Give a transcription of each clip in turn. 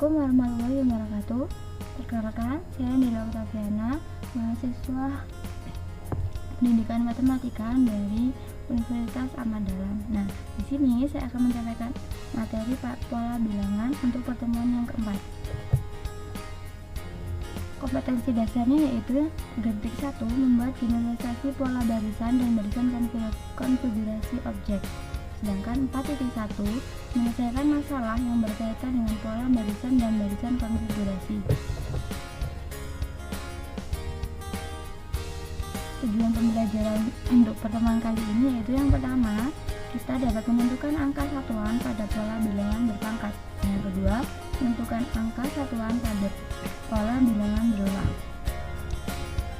Assalamualaikum warahmatullahi wabarakatuh. Perkenalkan, saya Nila Oktaviana, mahasiswa Pendidikan Matematika dari Universitas Ahmad Dahlan. Nah, di sini saya akan menyampaikan materi pola bilangan untuk pertemuan yang keempat. Kompetensi dasarnya yaitu Genetik 1, membuat generalisasi pola barisan dan barisan konfigurasi objek. Sedangkan 4.1, menyelesaikan masalah yang berkaitan dengan pola barisan dan barisan konfigurasi. Tujuan pembelajaran untuk pertemuan kali ini yaitu yang pertama, kita dapat menentukan angka satuan pada pola bilangan berpangkat. Yang kedua, menentukan angka satuan pada pola bilangan berulang.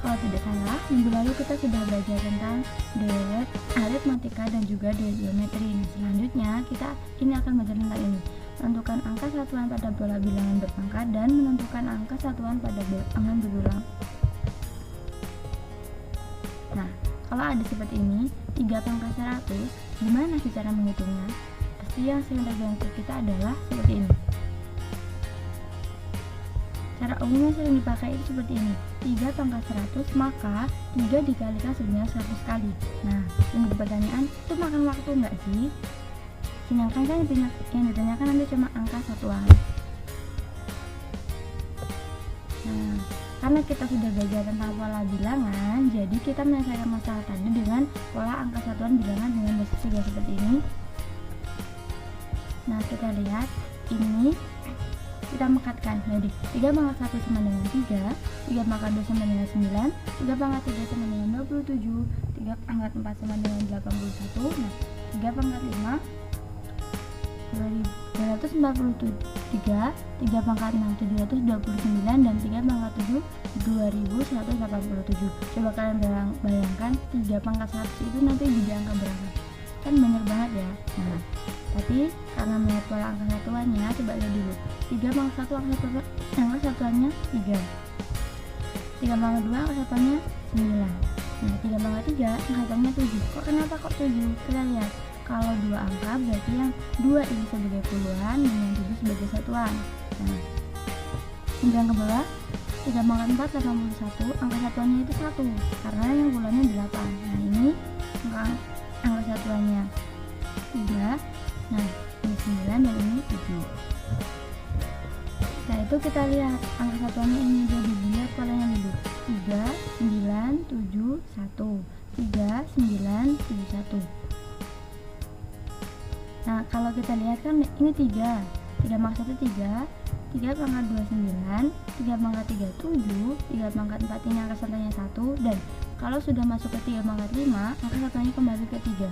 Kalau tidak salah, minggu lalu kita sudah belajar tentang deret, aritmatika, dan juga deret geometri. Nah, selanjutnya kita ini akan belajar tentang ini, menentukan angka satuan pada pola bilangan berpangkat dan menentukan angka satuan pada bilangan berulang. Nah, kalau ada seperti ini, 3 pangkat 100, gimana sih cara menghitungnya? Pasti yang sering terjadi ke kita adalah seperti ini. Cara umum yang sering dipakai itu seperti ini, 3 pangkat 100, maka 3 dikalikan sebenarnya 100 kali. Nah, ini pertanyaan, itu makan waktu nggak sih? Sedangkan kan yang ditanyakan nanti cuma angka satuan. Nah, karena kita sudah belajar tentang pola bilangan, jadi kita menyelesaikan masalah tadi dengan pola angka satuan bilangan dengan basis 3 seperti ini. Nah, kita lihat ini kita mengangkatkan, jadi 3 pangkat 1 sama dengan 3, 3 pangkat 2 sama dengan 9, 3 pangkat 3 sama dengan 27, 3 pangkat 4 sama dengan 81, nah 3 pangkat 5 243, 3 pangkat 6 729, dan 3 pangkat 7 2187. Coba kalian bayangkan 3 pangkat 100 itu nanti jadi angka berapa? Kan banyak banget ya. Nah, tapi karena melihat pola angka satuannya, coba lihat dulu. 3 pangkat 1 angka satuannya 3. 3 pangkat 2 angka satuannya 9. Nah, 3 pangkat 3 angka satuannya 7. Kenapa kok 7? Kita lihat. Kalau 2 angka berarti yang 2 ini sebagai puluhan dan yang 7 sebagai satuan. Nah, kemudian ke bawah, 3 pangkat 4 81, angka satuannya itu 1 karena yang puluhannya 8. Nah, ini angka satuannya 3. Nah, ini 9 dan ini 7. Nah, itu kita lihat angka satuannya ini, jadi lihat polanya dulu. 3 9 7 1, 3 9 7 1. Nah, kalau kita lihat kan ini 3 pangkat 1 3, 3 pangkat 2 9, 3 pangkat 3 7, 3 pangkat 4 ini angka satuannya 1, dan kalau sudah masuk ke 3 pangkat 5, angka satuannya kembali ke 3.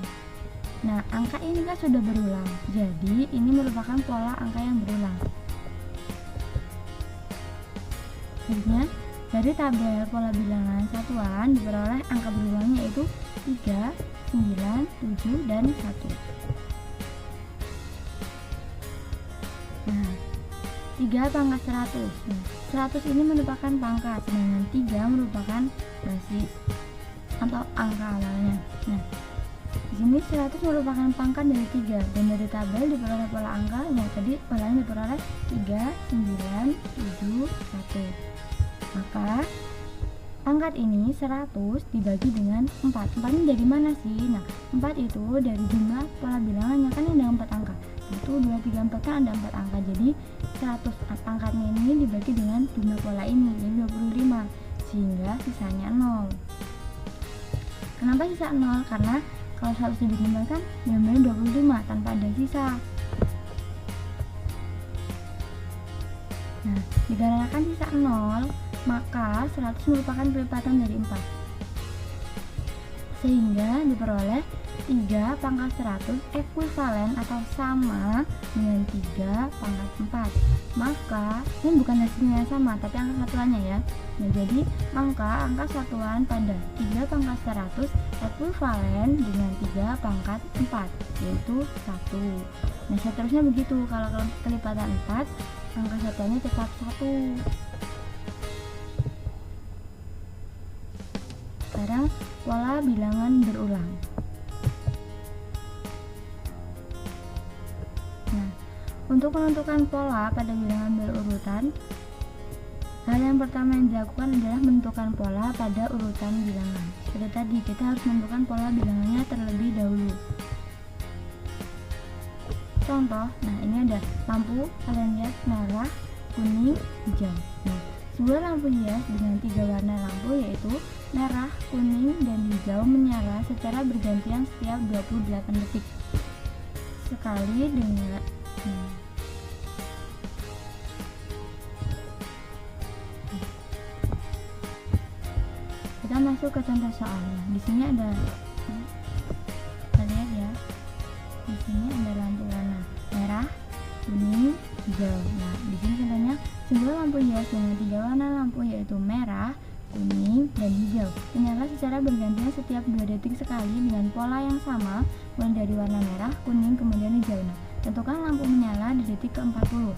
Nah, angka ini kan sudah berulang, jadi ini merupakan pola angka yang berulang. Selanjutnya, dari tabel pola bilangan satuan diperoleh angka berulangnya yaitu 3, 9, 7, dan 1. Nah, 3 pangkat 100. Nah, 100 ini merupakan pangkat, sedangkan 3 merupakan basis atau angka awalnya. Nah, di sini 100 merupakan pangkat dari 3, dan dari tabel diperoleh pola angkanya. Tadi polanya diperoleh 3, 9, 7, 1. Maka pangkat ini 100 dibagi dengan 4. 4 ini dari mana sih? Nah, 4 itu dari jumlah pola bilangannya, kan ini ada 4 angka. 1, 2, 3, 4 kan ada 4 angka. Jadi 100 pangkatnya ini dibagi dengan jumlah pola ini, jadi 25, sehingga sisanya 0. Kenapa sisa 0? Karena kalau 100 dibagi 4 kan jumlahnya 25 tanpa ada sisa. Nah, dikarenakan sisa 0, maka 100 merupakan perlipatan dari 4, sehingga diperoleh 3 pangkat 100 ekuivalen atau sama dengan 3 pangkat 4. Maka ini bukan hasilnya sama, tapi angka satuannya ya. Nah, jadi angka satuan pada 3 pangkat 100 ekuivalen dengan 3 pangkat 4, yaitu 1. Nah, seterusnya begitu. Kalau kelipatan 4, angka satuannya tetap 1. Sekarang pola bilangan berulang. Untuk menentukan pola pada bilangan berurutan, hal yang pertama yang dilakukan adalah menentukan pola pada urutan bilangan. Seperti tadi, kita harus menentukan pola bilangannya terlebih dahulu. Contoh, nah ini ada lampu, kalian lihat merah, kuning, hijau. Nah, sebuah lampu hias dengan 3 warna lampu yaitu merah, kuning, dan hijau menyala secara bergantian setiap 28 detik. Sekali dengan kita masuk ke contoh soalnya. Di sini ada, kita lihat ya. Di sini ada lampu warna merah, kuning, hijau. Nah, di sini contohnya sebuah lampu hias dengan 3 warna lampu yaitu merah, kuning, dan hijau menyala secara bergantian setiap 2 detik sekali dengan pola yang sama, mulai dari warna merah, kuning, kemudian hijau. Nah, tentukan lampu menyala di detik ke-40.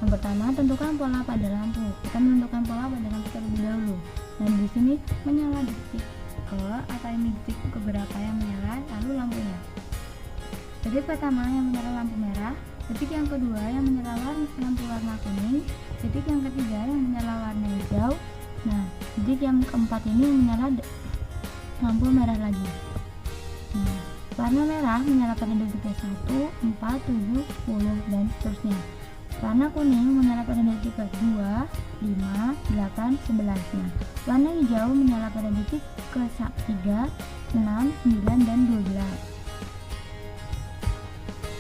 Yang pertama, tentukan pola pada lampu. Kita menentukan pola pada lampu terlebih dahulu. Dan di sini menyala di detik ke, atau ini detik keberapa yang menyala, lalu lampunya. Detik pertama yang menyala lampu merah, detik yang kedua yang menyala lampu warna kuning, detik yang ketiga yang menyala warna hijau. Nah, detik yang keempat ini yang menyala lampu merah lagi. Nah, warna merah menyala pada detik ke-1, 4, 7, 10, dan seterusnya. Warna kuning menyala pada detik ke-2, 5, 8, 11. Nah, warna hijau menyala pada detik ke-3, 6, 9, dan 12.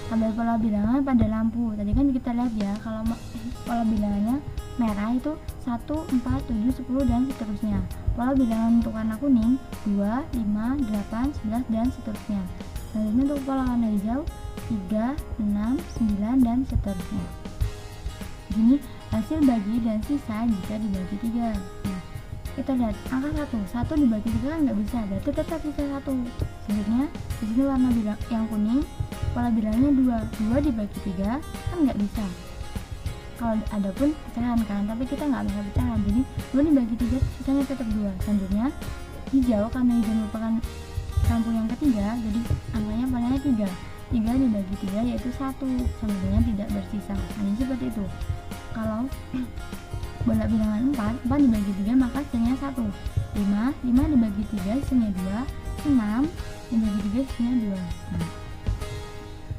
Tabel pola bilangan pada lampu. Tadi kan kita lihat ya, kalau pola bilangannya merah itu 1, 4, 7, 10, dan seterusnya. Pola bilangan untuk warna kuning 2, 5, 8, 11, dan seterusnya. Selanjutnya untuk pola warna hijau 3, 6, 9, dan seterusnya. Ini hasil bagi dan sisa jika dibagi 3. Nah, kita lihat angka 1 dibagi 3 kan nggak bisa, berarti tetap sisa 1. Selanjutnya di sini warna bilang yang kuning, pola bilangnya 2 dibagi 3 kan nggak bisa. Kalau ada pun pecahan kan, tapi kita nggak bisa pecahan, jadi 2 dibagi 3 sisanya tetap 2. Selanjutnya hijau, karena hijau merupakan lampu yang ketiga, jadi angkanya polanya 3 dibagi 3 yaitu 1, sebenarnya tidak bersisa. Hanya seperti itu. Kalau bola bilangan 4 dibagi 3 maka sisanya 1. 5 dibagi 3 sisanya 2. 6 dibagi 3 sisanya 2. Nah,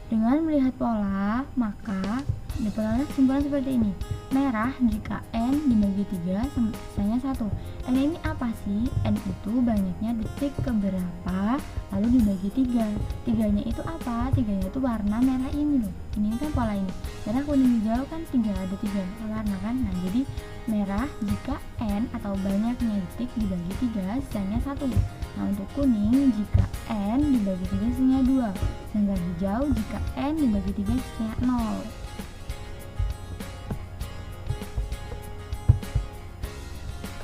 dengan melihat pola, maka diperoleh kesimpulan seperti ini. Merah jika N dibagi 3 sisanya 1. N ini apa sih? N itu banyaknya detik keberapa lalu dibagi 3. 3-nya itu apa? 3-nya itu warna merah ini loh. Ini kan pola ini. Merah, kuning, hijau kan 3, ada 3 warna kan. Nah, jadi merah jika N atau banyaknya detik dibagi 3 sisanya 1. Nah, untuk kuning jika N dibagi 3 sisanya 2. Sedangkan hijau jika N dibagi 3 sisanya 0.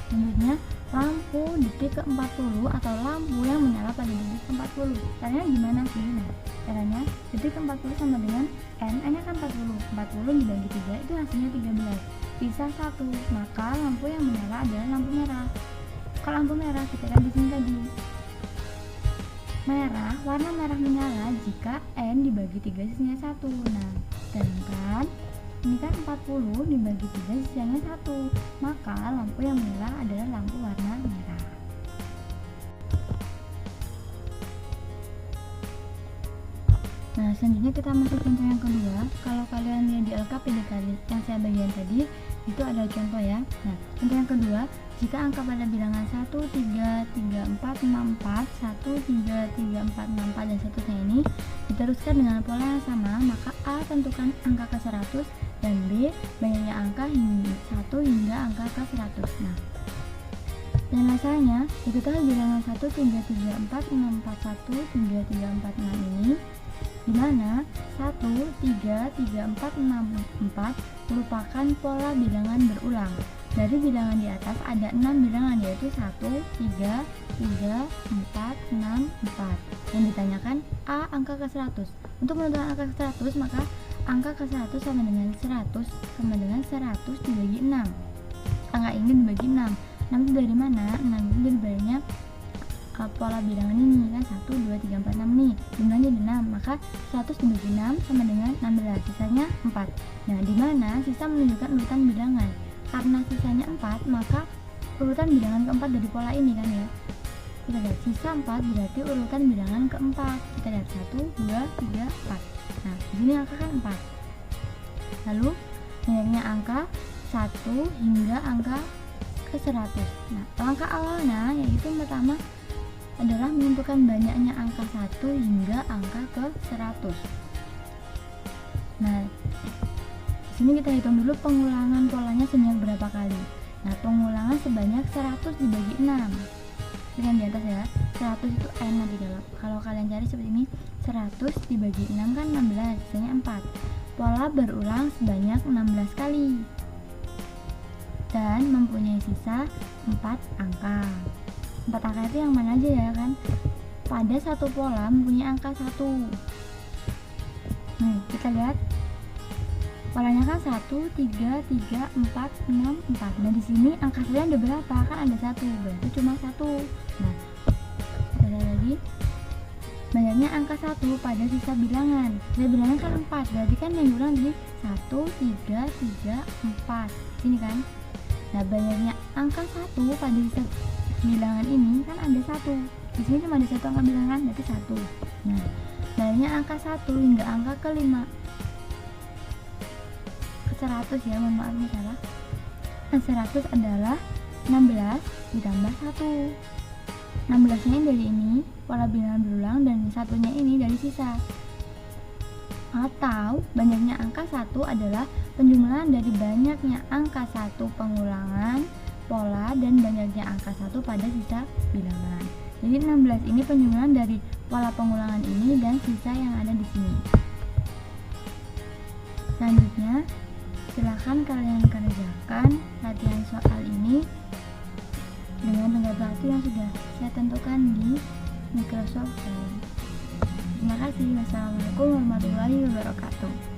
Selanjutnya, lampu detik ke-40 atau lampu yang menyala pada detik ke-40. Caranya gimana sih? Nah, caranya detik ke-40 sama dengan N-nya kan 40. 40 dibagi 3 itu hasilnya 13. Sisa 1, maka lampu yang menyala adalah lampu merah. Kalau lampu merah kita lihat di sini tadi. Merah, warna merah menyala jika N dibagi 3 sisanya 1. Nah, sedangkan ini kan 40 dibagi 3 sisanya 1, maka lampu yang menyala adalah lampu warna merah. Nah, selanjutnya kita masuk contoh yang kedua. Kalau kalian lihat di LKPD kali yang saya bagian tadi, itu ada contoh ya. Nah, contoh yang kedua, jika angka pada bilangan 1, 3, 3, 4, 6, 4, 1, 3, 3, 4, 6, 4, dan seterusnya ini diteruskan dengan pola yang sama, maka A tentukan angka ke 100 dan B banyaknya angka 1 hingga angka ke 100. Nah, penjelasannya diketahui bilangan 1, 3, 3, 4, 6, 4, 1, 3, 3, 4, 6 ini di mana 1, 3, 3, 4, 6, 4 merupakan pola bilangan berulang. Dari bilangan di atas ada 6 bilangan yaitu 1, 3, 3, 4, 6, 4. Yang ditanyakan A angka ke 100. Untuk menentukan angka ke 100 maka angka ke 100 sama dengan 100 dibagi 6. Angka ini dibagi 6. 6 itu dari mana? 6 itu dari banyaknya pola bilangan ini kan 1, 2, 3, 4, 6 nih, jumlahnya jadi 6, maka 100 dibagi 6 sama dengan 16, sisanya 4. Nah, di mana sisa menunjukkan urutan bilangan. Karena sisanya 4, maka urutan bilangan keempat dari pola ini kan ya. Kita lihat sisa 4 berarti urutan bilangan keempat. Kita lihat 1, 2, 3, 4. Nah, di sini angka kan 4. Lalu banyaknya angka 1 hingga angka ke 100. Nah, langkah awalnya yaitu pertama adalah menentukan banyaknya angka 1 hingga angka ke 100. Nah, di sini kita hitung dulu pengulangan polanya sebanyak berapa kali. Nah, pengulangan sebanyak 100 dibagi 6. Ini kan di atas ya. 100 itu N nanti kalau kalian cari seperti ini, 100 dibagi 6 kan 16, sisanya 4. Pola berulang sebanyak 16 kali. Dan mempunyai sisa 4 angka. 4 angka itu yang mana aja ya kan? Pada satu pola mempunyai angka 1. Nih, kita lihat. Polanya kan 1, 3, 3, 4, 6, 4. Nah, di sini angka satunya ada berapa? Kan ada 1, berarti cuma 1. Nah, kita lihat lagi. Banyaknya angka 1 pada sisa bilangan. Sisa bilangan kan 4, berarti kan yang diulang jadi 1, 3, 3, 4. Ini kan. Nah, banyaknya angka 1 pada sisa bilangan ini kan ada 1. Di sini cuma ada 1 angka bilangan, berarti 1. Nah, banyaknya angka 1 hingga angka ke 5. Ke 100 ya, mohon maaf nih salah. Nah, 100 adalah 16 ditambah 1. 16 nya dari ini, pola bilangan berulang, dan satunya ini dari sisa. Atau banyaknya angka 1 adalah penjumlahan dari banyaknya angka 1 pengulangan pola dan banyaknya angka 1 pada sisa bilangan. Jadi 16 ini penjumlahan dari pola pengulangan ini dan sisa yang ada di sini. Selanjutnya, silakan kalian kerjakan latihan soal ini dengan tenggat waktu yang sudah saya tentukan di Microsoft Form. Terima kasih. Wassalamualaikum warahmatullahi wabarakatuh.